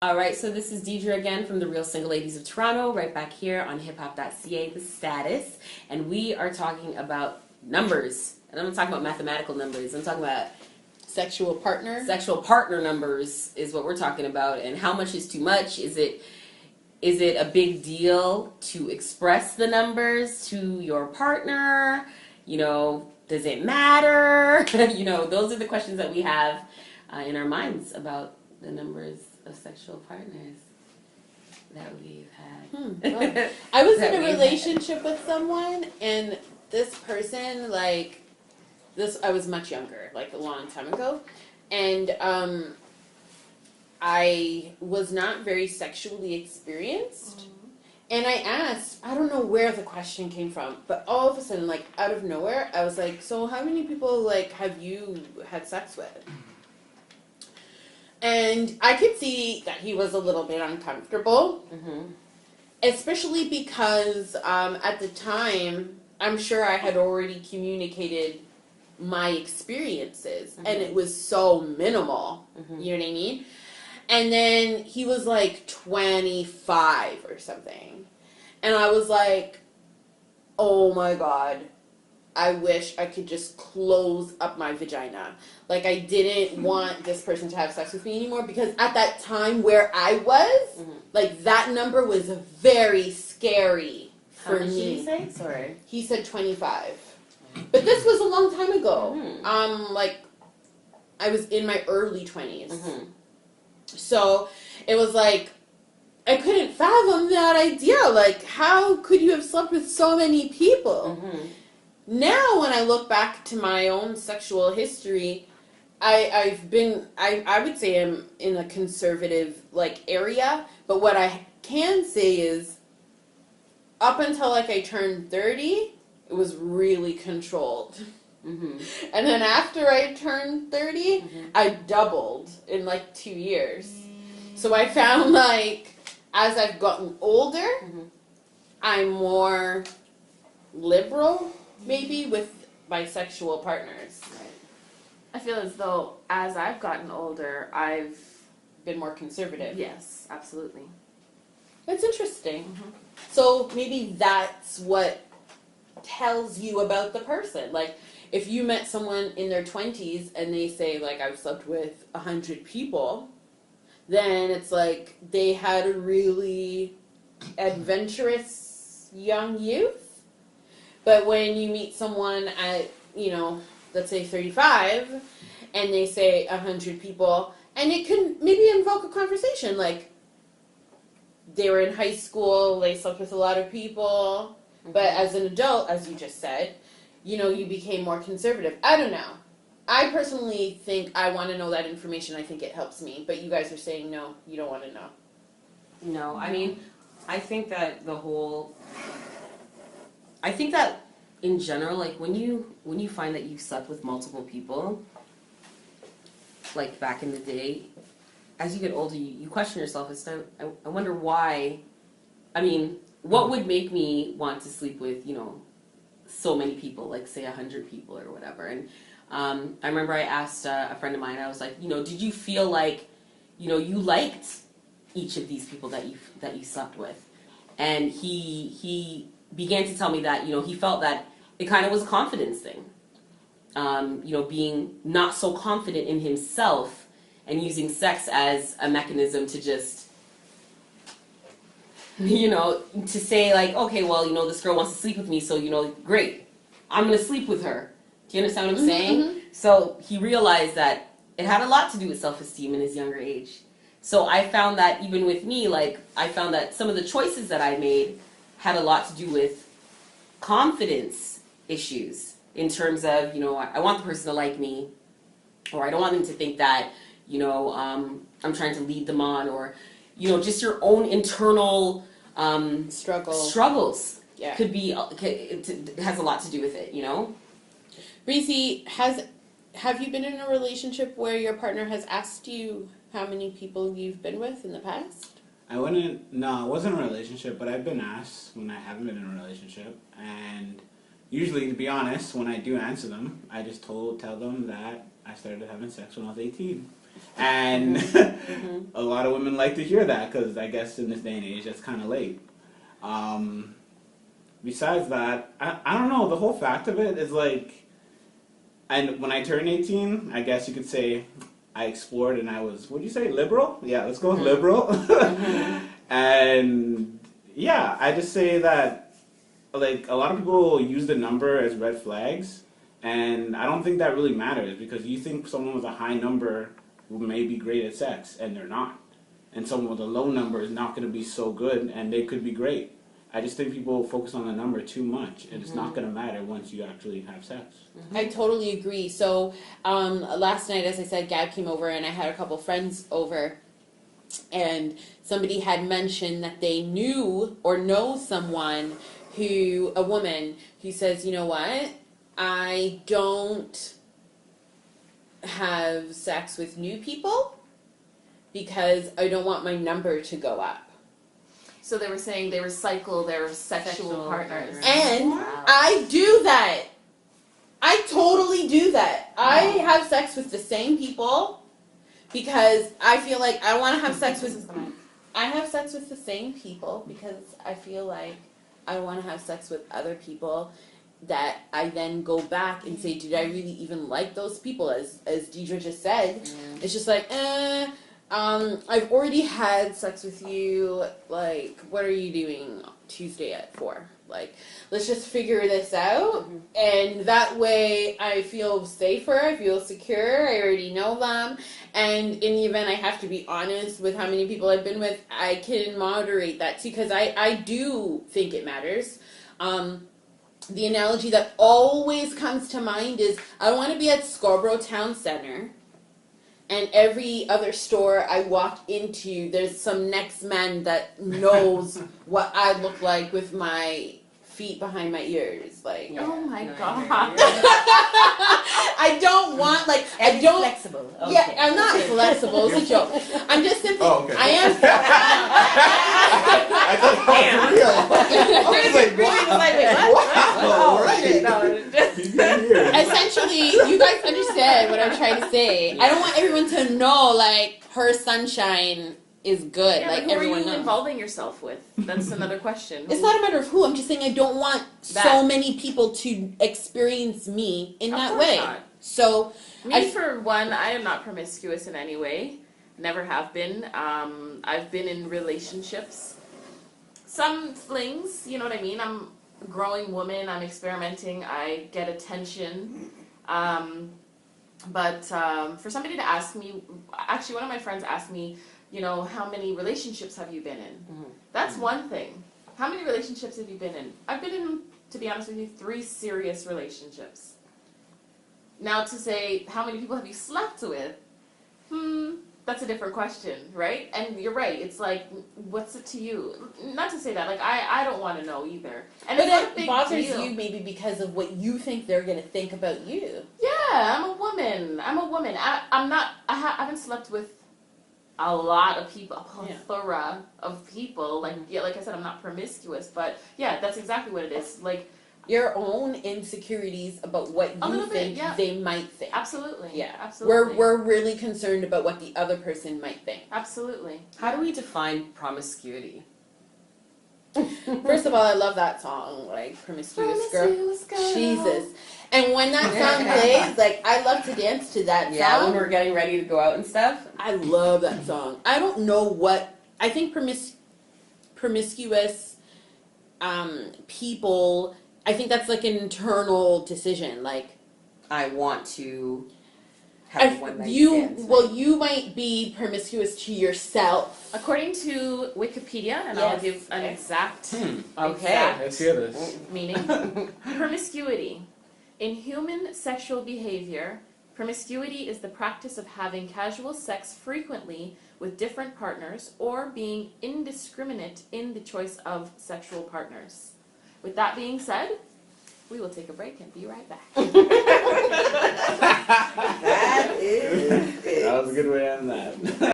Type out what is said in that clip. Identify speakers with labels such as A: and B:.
A: All right, so this is Deidre again from the Real Single Ladies of Toronto, right back here on hiphop.ca, The Status, and we are talking about numbers. And I'm not talking about mathematical numbers. I'm talking about
B: sexual partner.
A: Sexual partner numbers is what we're talking about, and how much is too much? Is it a big deal to express the numbers to your partner? You know, does it matter? You know, those are the questions that we have in our minds about the numbers of sexual partners that we've had.
B: Well, I was in a relationship with someone, and this person, I was much younger, like a long time ago, and I was not very sexually experienced. And I asked, I don't know where the question came from, but all of a sudden, like out of nowhere, I was like, so how many people have you had sex with? And I could see that he was a little bit uncomfortable, especially because at the time, I'm sure I had already communicated my experiences, and it was so minimal, you know what I mean? And then he was like 25 or something, and I was like, oh my God, I wish I could just close up my vagina. Like, I didn't want this person to have sex with me anymore, because at that time where I was, like, that number was very scary for me.
A: How much did he say? Sorry.
B: He said 25. But this was a long time ago. I was in my early 20s. So, it was like, I couldn't fathom that idea. Like, how could you have slept with so many people? Now, when I look back to my own sexual history, I would say I'm in a conservative, area, but what I can say is, up until, I turned 30, it was really controlled. And then after I turned 30, I doubled in, 2 years. So I found, as I've gotten older, I'm more liberal, maybe, with bisexual partners.
C: Right. I feel as though as I've gotten older, I've
B: been more conservative.
C: Yes, absolutely.
B: That's interesting. So maybe that's what tells you about the person. Like, if you met someone in their 20s and they say, I've slept with 100 people, then it's like they had a really adventurous young youth. But when you meet someone at, let's say 35, and they say 100 people, and it can maybe invoke a conversation, like, they were in high school, they slept with a lot of people, but as an adult, as you just said, you became more conservative. I don't know. I personally think I want to know that information. I think it helps me, but you guys are saying no, you don't want to know.
A: No, I mean, I think that in general, when you find that you've slept with multiple people, like back in the day, as you get older, you question yourself as to, I wonder why. I mean, what would make me want to sleep with, so many people, like say 100 people or whatever? And I remember I asked a friend of mine, I was like, did you feel like, you liked each of these people that you slept with? And he began to tell me that, he felt that it kind of was a confidence thing. Being not so confident in himself and using sex as a mechanism to just, to say okay, well, this girl wants to sleep with me, so, great, I'm going to sleep with her. Do you understand what I'm saying? So he realized that it had a lot to do with self-esteem in his younger age. So I found that even with me, I found that some of the choices that I made had a lot to do with confidence issues in terms of, I want the person to like me, or I don't want them to think that, I'm trying to lead them on, or, just your own internal struggles could be, it has a lot to do with it,
B: Breezy, have you been in a relationship where your partner has asked you how many people you've been with in the past?
D: I wasn't in a relationship, but I've been asked when I haven't been in a relationship, and usually, to be honest, when I do answer them, I just tell them that I started having sex when I was 18. And a lot of women like to hear that because I guess in this day and age that's kind of late. Besides that, I don't know, the whole fact of it is like, and when I turned 18, I guess you could say I explored and I was, what'd you say, liberal? Yeah, let's go with liberal. And yeah, I just say that like a lot of people use the number as red flags, and I don't think that really matters because you think someone with a high number may be great at sex and they're not, and someone with a low number is not going to be so good and they could be great. I just think people focus on the number too much, and it's not going to matter once you actually have sex.
B: I totally agree. So last night, as I said, Gab came over and I had a couple friends over, and somebody had mentioned that they knew or know someone who, a woman, who says, you know what, I don't have sex with new people because I don't want my number to go up.
C: So they were saying they recycle their sexual partners.
B: And
A: Wow.
B: I do that. I totally do that. I have sex with the same people because I feel like I want to have sex with... I have sex with the same people because I feel like I want to have sex with other people that I then go back and say, did I really even like those people? As Deidre just said, it's just like, I've already had sex with you, like, what are you doing Tuesday at 4? Like, let's just figure this out, and that way I feel safer, I feel secure, I already know them, and in the event I have to be honest with how many people I've been with, I can moderate that too, because I do think it matters. The analogy that always comes to mind is, I want to be at Scarborough Town Center, and every other store I walk into, there's some next man that knows what I look like with my feet behind my ears. Like,
C: Oh my
A: No,
C: god.
B: I don't want, like,
A: And
B: I don't.
A: flexible. Okay.
B: Yeah, I'm not flexible. It's a joke. I'm just simply.
E: Oh, okay.
B: I am.
E: I thought that was real. I was like, wow. All right. He's been here.
B: Essentially, you guys understand what I'm trying to say. I don't want everyone to know, like, her sunshine is good.
C: Yeah,
B: like,
C: but who
B: everyone
C: are you
B: knows.
C: involving yourself with? That's another question.
B: It's not a matter of who. I'm just saying I don't want so
C: That.
B: many people to experience me in
C: Of
B: that
C: course
B: way.
C: not.
B: So,
C: Me, for one, I am not promiscuous in any way. Never have been. I've been in relationships. Some flings, you know what I mean? I'm a growing woman. I'm experimenting. I get attention. But for somebody to ask me, actually one of my friends asked me, you know, how many relationships have you been in? That's one thing. How many relationships have you been in? I've been in, to be honest with you, 3 serious relationships. Now to say, how many people have you slept with? That's a different question, right? And you're right, it's like, what's it to you? Not to say that, like, I don't want to know either. And
B: but
C: it's not a
B: it
C: big
B: bothers
C: deal.
B: you maybe because of what you think they're going to think about you.
C: Yeah, I'm a woman. I haven't slept with a lot of people, a plethora of people. Like, yeah, like I said, I'm not promiscuous, but yeah, that's exactly what it is. Like,
B: Your own insecurities about what
C: A
B: you
C: little bit,
B: think
C: yeah.
B: they might think.
C: absolutely.
B: Yeah.
C: Absolutely.
B: We're really concerned about what the other person might think.
C: Absolutely.
A: How do we define promiscuity?
B: First of all, I love that song, like Promiscuous Girl. Jesus. And when that song plays, like, I love to dance to that
A: Yeah,
B: song.
A: when we're getting ready to go out and stuff.
B: I love that song. I don't know what, I think promiscuous people, I think that's like an internal decision. Like,
A: I want to have one night
B: you,
A: stands.
B: well, you might be promiscuous to yourself.
C: According to Wikipedia, and
B: Yes.
C: I'll give an exact
A: Okay.
D: Let's hear this.
C: meaning. Promiscuity. In human sexual behavior, promiscuity is the practice of having casual sex frequently with different partners or being indiscriminate in the choice of sexual partners. With that being said, we will take a break and be right back.
A: That is it.
D: That was a good way to end that.